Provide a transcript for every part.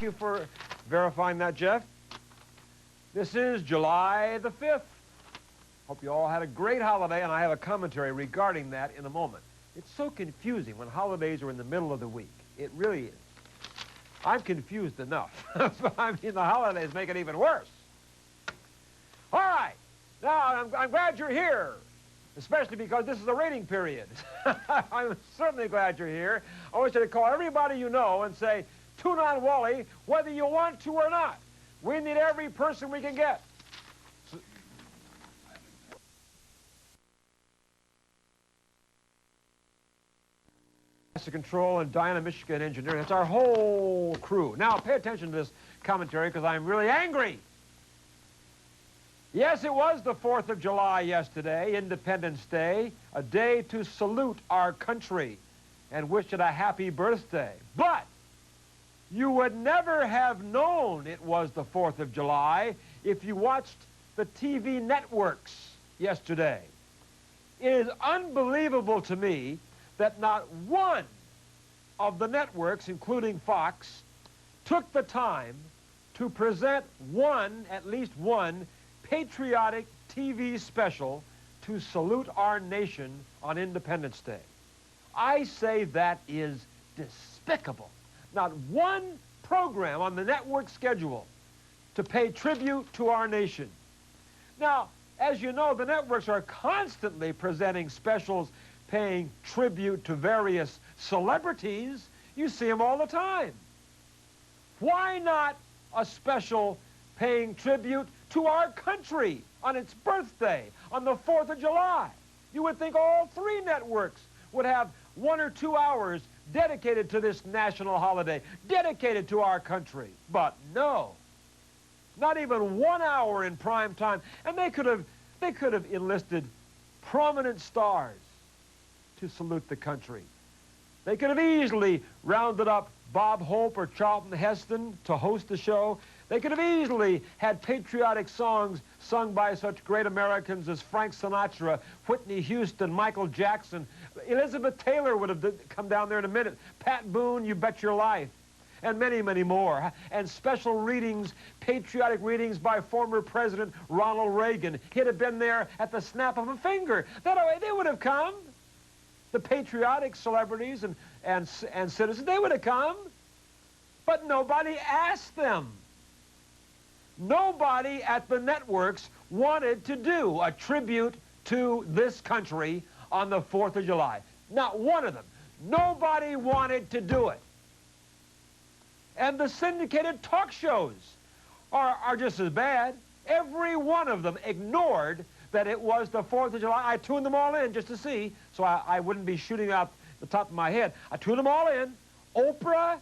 you for verifying that, Jeff. This is July the 5th. Hope you all had a great holiday, and I have a commentary regarding that in a moment. It's so confusing when holidays are in the middle of the week. It really is. I'm confused enough. But I mean, the holidays make it even worse. All right. Now, I'm glad you're here, especially because this is a rating period. I'm certainly glad you're here. I want you to call everybody you know and say, tune on Wally, whether you want to or not. We need every person we can get. Master Control and Diana, Michigan Engineering. That's our whole crew. Now, pay attention to this commentary because I'm really angry. Yes, it was the 4th of July yesterday, Independence Day, a day to salute our country and wish it a happy birthday. But you would never have known it was the 4th of July if you watched the TV networks yesterday. It is unbelievable to me that not one of the networks, including Fox, took the time to present at least one, patriotic TV special to salute our nation on Independence Day. I say that is despicable. Not one program on the network schedule to pay tribute to our nation. Now, as you know, the networks are constantly presenting specials paying tribute to various celebrities. You see them all the time. Why not a special paying tribute to our country on its birthday, on the 4th of July? You would think all three networks would have 1 or 2 hours dedicated to this national holiday, dedicated to our country. But no, not even 1 hour in prime time. And they could have enlisted prominent stars to salute the country. They could have easily rounded up Bob Hope or Charlton Heston to host the show. They could have easily had patriotic songs sung by such great Americans as Frank Sinatra, Whitney Houston, Michael Jackson. Elizabeth Taylor would have come down there in a minute. Pat Boone, You Bet Your Life. And many, many more. And special readings, patriotic readings by former President Ronald Reagan. He'd have been there at the snap of a finger. They would have come. The patriotic celebrities and citizens, they would have come. But nobody asked them. Nobody at the networks wanted to do a tribute to this country on the 4th of July. Not one of them. Nobody wanted to do it. And the syndicated talk shows are just as bad. Every one of them ignored that it was the 4th of July. I tuned them all in just to see, so I wouldn't be shooting out the top of my head. I tuned them all in. Oprah,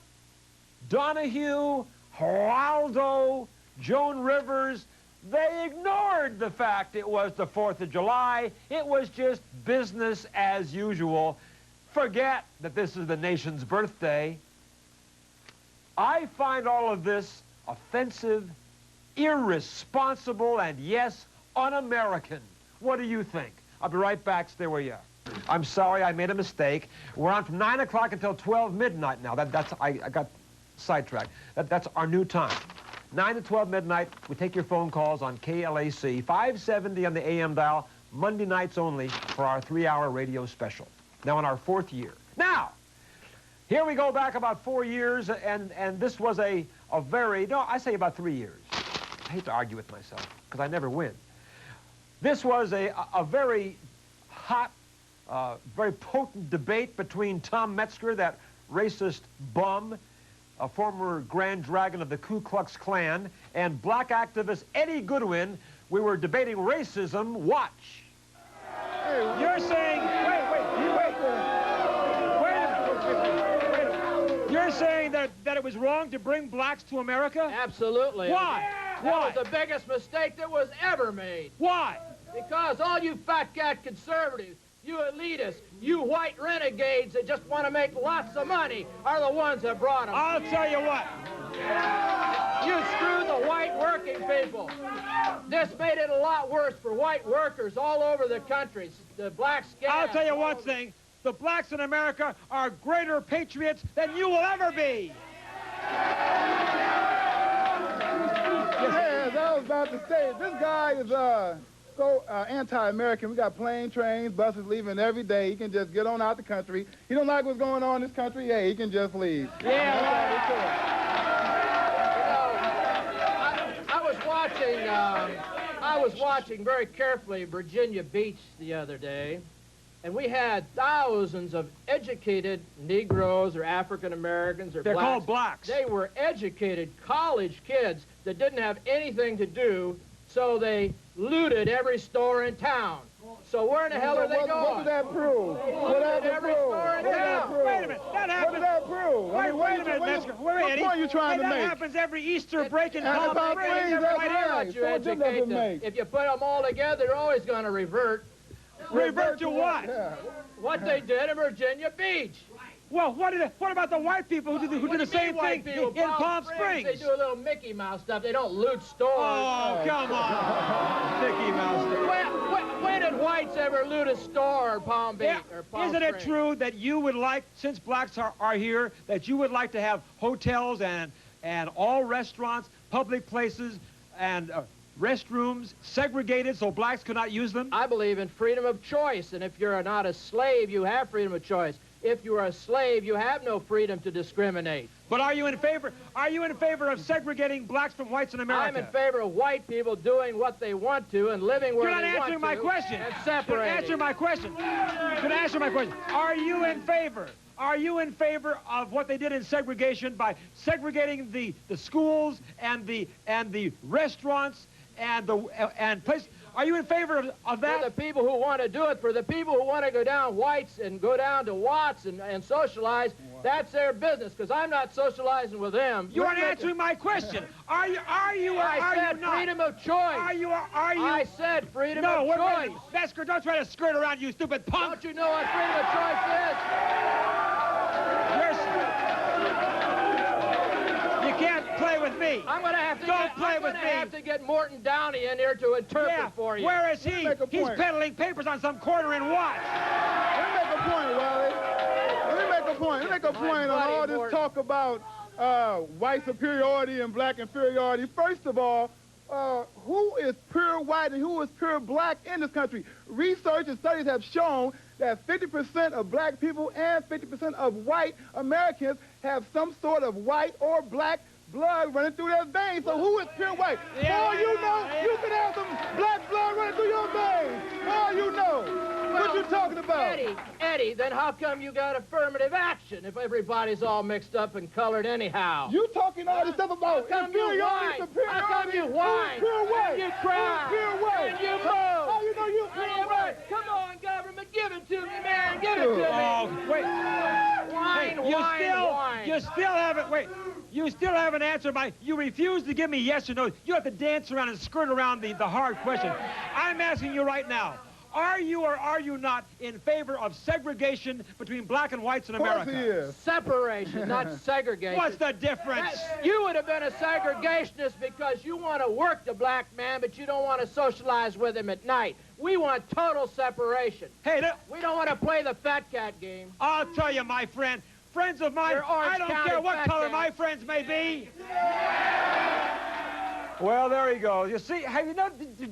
Donahue, Geraldo, Joan Rivers, they ignored the fact it was the 4th of July. It was just business as usual. Forget that this is the nation's birthday. I find all of this offensive, irresponsible, and yes, un-American. What do you think? I'll be right back. Stay where you are. I'm sorry, I made a mistake. We're on from 9 o'clock until 12 midnight now. I got sidetracked. That's our new time. 9 to 12 midnight, we take your phone calls on KLAC, 570 on the AM dial, Monday nights only for our 3-hour radio special. Now in our 4th year. Now, here we go back about 4 years, and this was I say about 3 years. I hate to argue with myself, because I never win. This was a very hot, very potent debate between Tom Metzger, that racist bum, a former Grand Dragon of the Ku Klux Klan, and black activist Eddie Goodwyn. We were debating racism. Watch. You're saying, wait. You're saying that it was wrong to bring blacks to America? Absolutely. Why? That was the biggest mistake that was ever made. Why? Because all you fat cat conservatives, you elitists, you white renegades that just want to make lots of money are the ones that brought them. I'll tell you what. You screwed the white working people. This made it a lot worse for white workers all over the country. The blacks. I'll tell you one thing. The blacks in America are greater patriots than you will ever be. have to say, this guy is so anti-American. We got planes, trains, buses leaving every day. He can just get on out the country. He don't like what's going on in this country. Yeah, he can just leave. Yeah, I was watching very carefully Virginia Beach the other day, and we had thousands of educated Negroes or African Americans or They're blacks. called blacks. They were educated college kids that didn't have anything to do, so they looted every store in town. So where in the hell are they going? What did that prove? What did that prove? Wait a minute. That happens. What did that prove? Wait a minute, Metzger. Wait, what Eddie. point are you trying to That make? happens every Easter break in Palm Palm Springs, Springs. that's Everybody right. else. But you So what difference educate does it them. make? If you put them all together, they're always going to revert. Revert to what? Yeah. What they did in Virginia Beach. Well, what about the white people who did the same thing in Palm Springs? They do a little Mickey Mouse stuff. They don't loot stores. Oh, come on. Mickey Mouse. When did whites ever loot a store or Palm Beach or Palm Isn't it Springs? true that you would like, since blacks are here, that you would like to have hotels and all restaurants, public places, and restrooms segregated so blacks could not use them? I believe in freedom of choice, and if you're not a slave, you have freedom of choice. If you are a slave, you have no freedom to discriminate. But are you in favor of segregating blacks from whites in America? I'm in favor of white people doing what they want to and living where You're not they want to. answering my question. And separating. Answer my question. Can I answer my question? Are you in favor? Are you in favor of what they did in segregation by segregating the schools and the restaurants and places? Are you in favor of that? For the people who want to do it, for the people who want to go down Whites and go down to Watts and socialize, that's their business, because I'm not socializing with them. You aren't answering my question. Are you I said not? freedom of choice. Are you? I said freedom No, of wait, choice. Metzger, don't try to skirt around, you stupid punk. Don't you know what freedom of choice You can't play with me. is? I'm going to have to Don't play with me. have to get Morton Downey in here to interpret Yeah, for you. where is he? Make a He's point. peddling papers on some corner in Watts. Let me make a point, Wally. Let me make a point on all this talk about white superiority and black inferiority. First of all, who is pure white and who is pure black in this country? Research and studies have shown that 50% of black people and 50% of white Americans have some sort of white or black blood running through their veins. So who is pure white? All you know, you can have some black blood running through your veins. All you know. What you talking about? Eddie, then how come you got affirmative action if everybody's all mixed up and colored anyhow? You talking all this stuff about inferiority, superiority. How come you whine? Pure white. And you cry? Pure white. And you move? How you know you pure white? Come on, government, give it to me, man. Give it to me. Oh, wait. Whine, whine. You still haven't answered you refuse to give me yes or no. You have to dance around and skirt around the hard question. I'm asking you right now. Are you or are you not in favor of segregation between black and whites in America? Of course he is. Separation, not segregation. What's the difference? You would have been a segregationist because you want to work the black man, but you don't want to socialize with him at night. We want total separation. Hey, We don't want to play the fat cat game. I'll tell you, my friend, friends of mine, You're Orange I don't County care what fat color cat. my friends may be. Well, there you go. You see,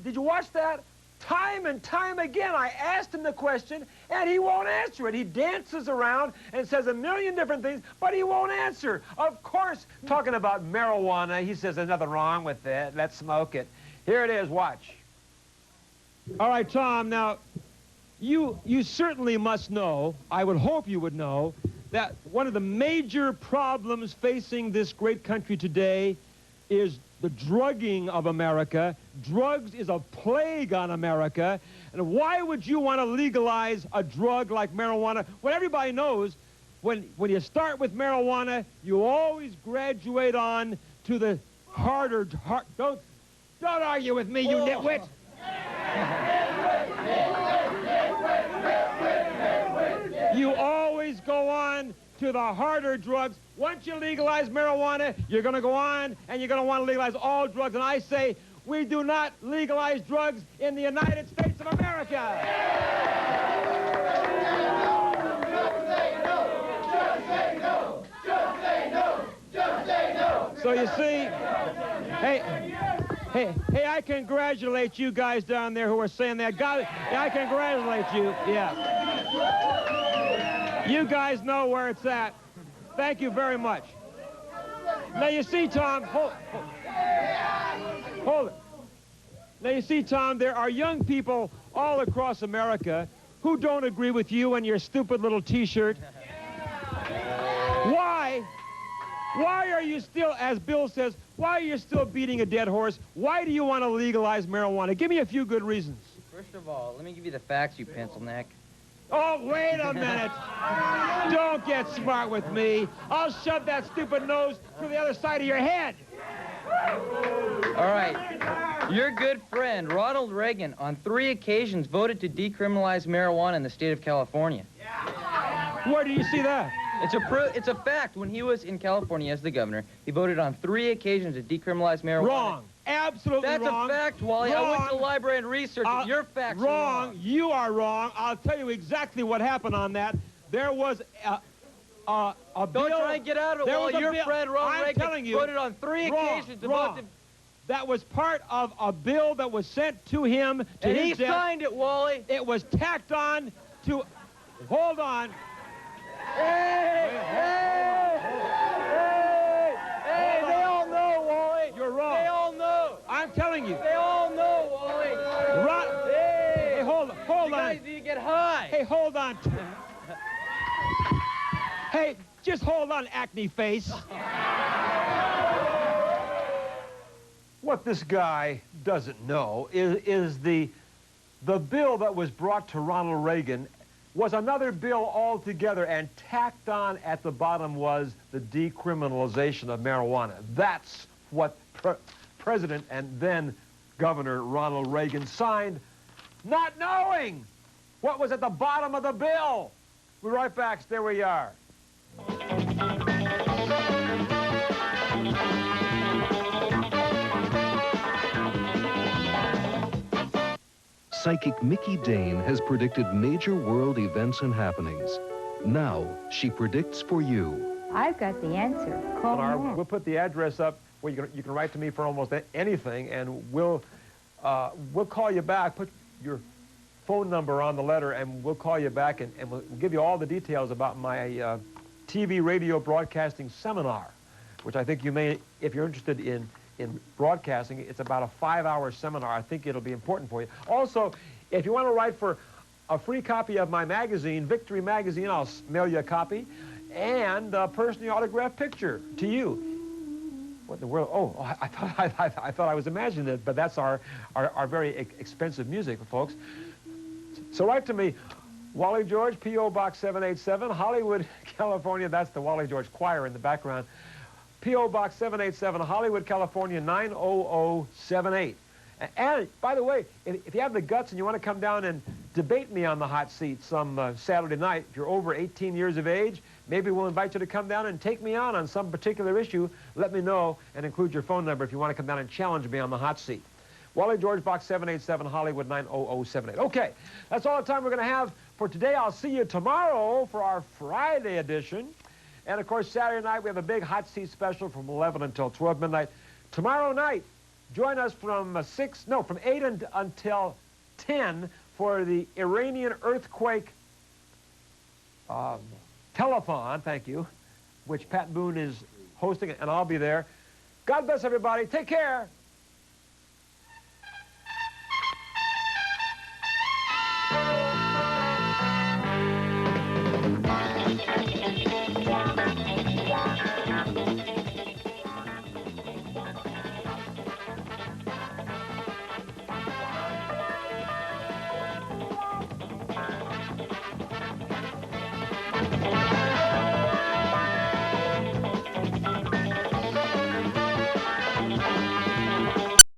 did you watch that? Time and time again, I asked him the question, and he won't answer it. He dances around and says a million different things, but he won't answer. Of course, talking about marijuana, he says there's nothing wrong with it. Let's smoke it. Here it is. Watch. All right, Tom, now, you certainly must know, I would hope you would know, that one of the major problems facing this great country today is the drugging of America. Drugs is a plague on America. And why would you want to legalize a drug like marijuana when everybody knows when you start with marijuana, you always graduate on to the harder... Don't argue with me, you nitwit. You always go on to the harder drugs. Once you legalize marijuana, you're going to go on and you're going to want to legalize all drugs. And I say, we do not legalize drugs in the United States of America. So you see, hey, Hey, I congratulate you guys down there who are saying that. God, I congratulate you. Yeah. You guys know where it's at. Thank you very much. Now you see, Tom, hold it. Now you see, Tom, there are young people all across America who don't agree with you and your stupid little T-shirt. Why? Why are you still, as Bill says, why are you still beating a dead horse? Why do you want to legalize marijuana? Give me a few good reasons. First of all, let me give you the facts, you pencil neck. Oh, wait a minute. Don't get smart with me. I'll shove that stupid nose through the other side of your head. All right. Your good friend, Ronald Reagan, on 3 occasions voted to decriminalize marijuana in the state of California. Where do you see that? It's a fact. When he was in California as the governor, he voted on 3 occasions to decriminalize marijuana. Wrong. Absolutely That's wrong. That's a fact, Wally. Wrong. I went to the library and researched it. Your facts wrong. are wrong. You are wrong. I'll tell you exactly what happened on that. There was a bill. Don't try and get out of it, Wally. Your friend, Ronald Reagan, voted on 3 occasions to vote to... That was part of a bill that was sent to him to and his he death. Signed it, Wally. It was tacked on to... Hold on. Hey, they all know, Wally. You're wrong. They all know. I'm telling you. They all know, Wally. Hey, hold on. You guys need to get high. Hey, hold on. Hey, just hold on, acne face. What this guy doesn't know is the bill that was brought to Ronald Reagan was another bill altogether, and tacked on at the bottom was the decriminalization of marijuana. That's what President and then Governor Ronald Reagan signed, not knowing what was at the bottom of the bill. We'll be right back. Stay where you are. Psychic Mickey Dane has predicted major world events and happenings. Now, she predicts for you. I've got the answer. Call me. We'll put the address up where you can write to me for almost anything, and we'll call you back. Put your phone number on the letter, and we'll call you back, and we'll give you all the details about my TV radio broadcasting seminar, which I think you may, if you're interested in broadcasting. It's about a 5-hour seminar. I think it'll be important for you. Also, if you want to write for a free copy of my magazine, Victory Magazine, I'll mail you a copy, and a personally autographed picture to you. What in the world? Oh, I thought I was imagining it, but that's our very expensive music, folks. So write to me, Wally George, P.O. Box 787, Hollywood, California. That's the Wally George Choir in the background. P.O. Box 787, Hollywood, California, 90078. And, by the way, if you have the guts and you want to come down and debate me on the hot seat some Saturday night, if you're over 18 years of age, maybe we'll invite you to come down and take me on some particular issue. Let me know and include your phone number if you want to come down and challenge me on the hot seat. Wally George, Box 787, Hollywood, 90078. Okay, that's all the time we're going to have for today. I'll see you tomorrow for our Friday edition. And, of course, Saturday night, we have a big hot seat special from 11 until 12 midnight. Tomorrow night, join us from 8 until 10 for the Iranian earthquake telethon, thank you, which Pat Boone is hosting, and I'll be there. God bless everybody. Take care.